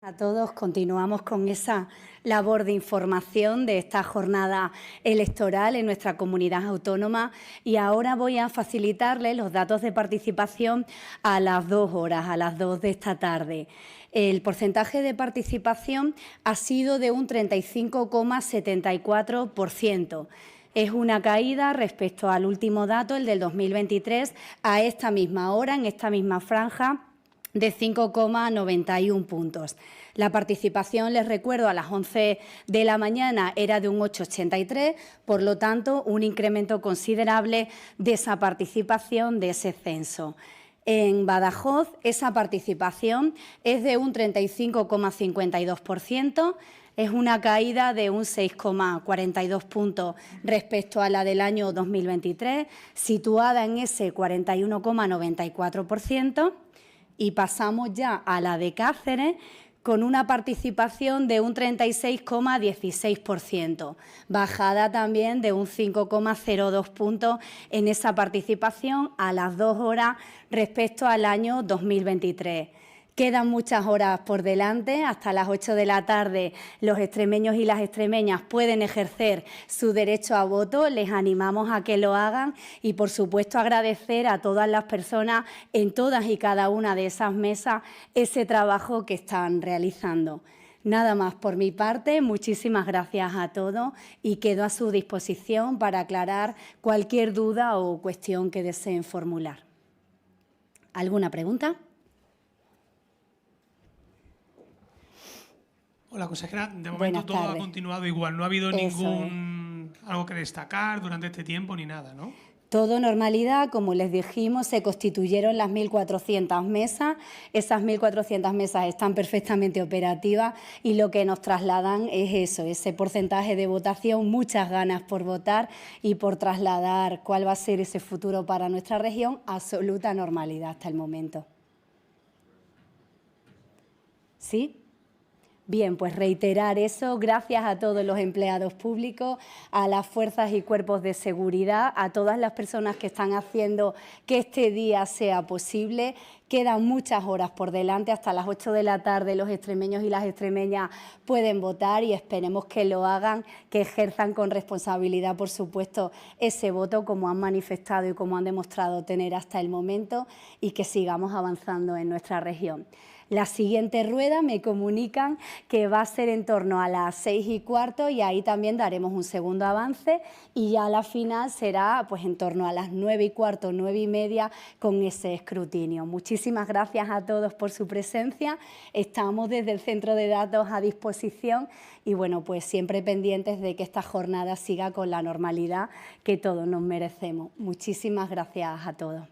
A todos, continuamos con esa labor de información de esta jornada electoral en nuestra comunidad autónoma y ahora voy a facilitarles los datos de participación a las 2 horas, a las 2 de esta tarde. El porcentaje de participación ha sido de un 35,74%. Es una caída respecto al último dato, el del 2023, a esta misma hora, en esta misma franja, de 5,91 puntos. La participación, les recuerdo, a las 11 de la mañana era de un 8,83, por lo tanto, un incremento considerable de esa participación, de ese censo. En Badajoz, esa participación es de un 35,52%, es una caída de un 6,42 puntos respecto a la del año 2023, situada en ese 41,94%. Y pasamos ya a la de Cáceres, con una participación de un 36,16%, bajada también de un 5,02 puntos en esa participación a las 2 horas respecto al año 2023. Quedan muchas horas por delante, hasta las 8 de la tarde los extremeños y las extremeñas pueden ejercer su derecho a voto, les animamos a que lo hagan y por supuesto agradecer a todas las personas en todas y cada una de esas mesas ese trabajo que están realizando. Nada más por mi parte, muchísimas gracias a todos y quedo a su disposición para aclarar cualquier duda o cuestión que deseen formular. ¿Alguna pregunta? Hola, consejera. De momento todo ha continuado igual. No ha habido algo que destacar durante este tiempo ni nada, ¿no? Todo normalidad, como les dijimos, se constituyeron las 1.400 mesas. Esas 1.400 mesas están perfectamente operativas y lo que nos trasladan es eso, ese porcentaje de votación, muchas ganas por votar y por trasladar cuál va a ser ese futuro para nuestra región, absoluta normalidad hasta el momento. ¿Sí? Bien, pues reiterar eso, gracias a todos los empleados públicos, a las fuerzas y cuerpos de seguridad, a todas las personas que están haciendo que este día sea posible. Quedan muchas horas por delante, hasta las 8 de la tarde los extremeños y las extremeñas pueden votar y esperemos que lo hagan, que ejerzan con responsabilidad, por supuesto, ese voto como han manifestado y como han demostrado tener hasta el momento y que sigamos avanzando en nuestra región. La siguiente rueda me comunican que va a ser en torno a las 6:15 y ahí también daremos un segundo avance y ya la final será pues en torno a las 9:15, 9:30 con ese escrutinio. Muchísimas gracias a todos por su presencia. Estamos desde el Centro de Datos a disposición y bueno, pues siempre pendientes de que esta jornada siga con la normalidad que todos nos merecemos. Muchísimas gracias a todos.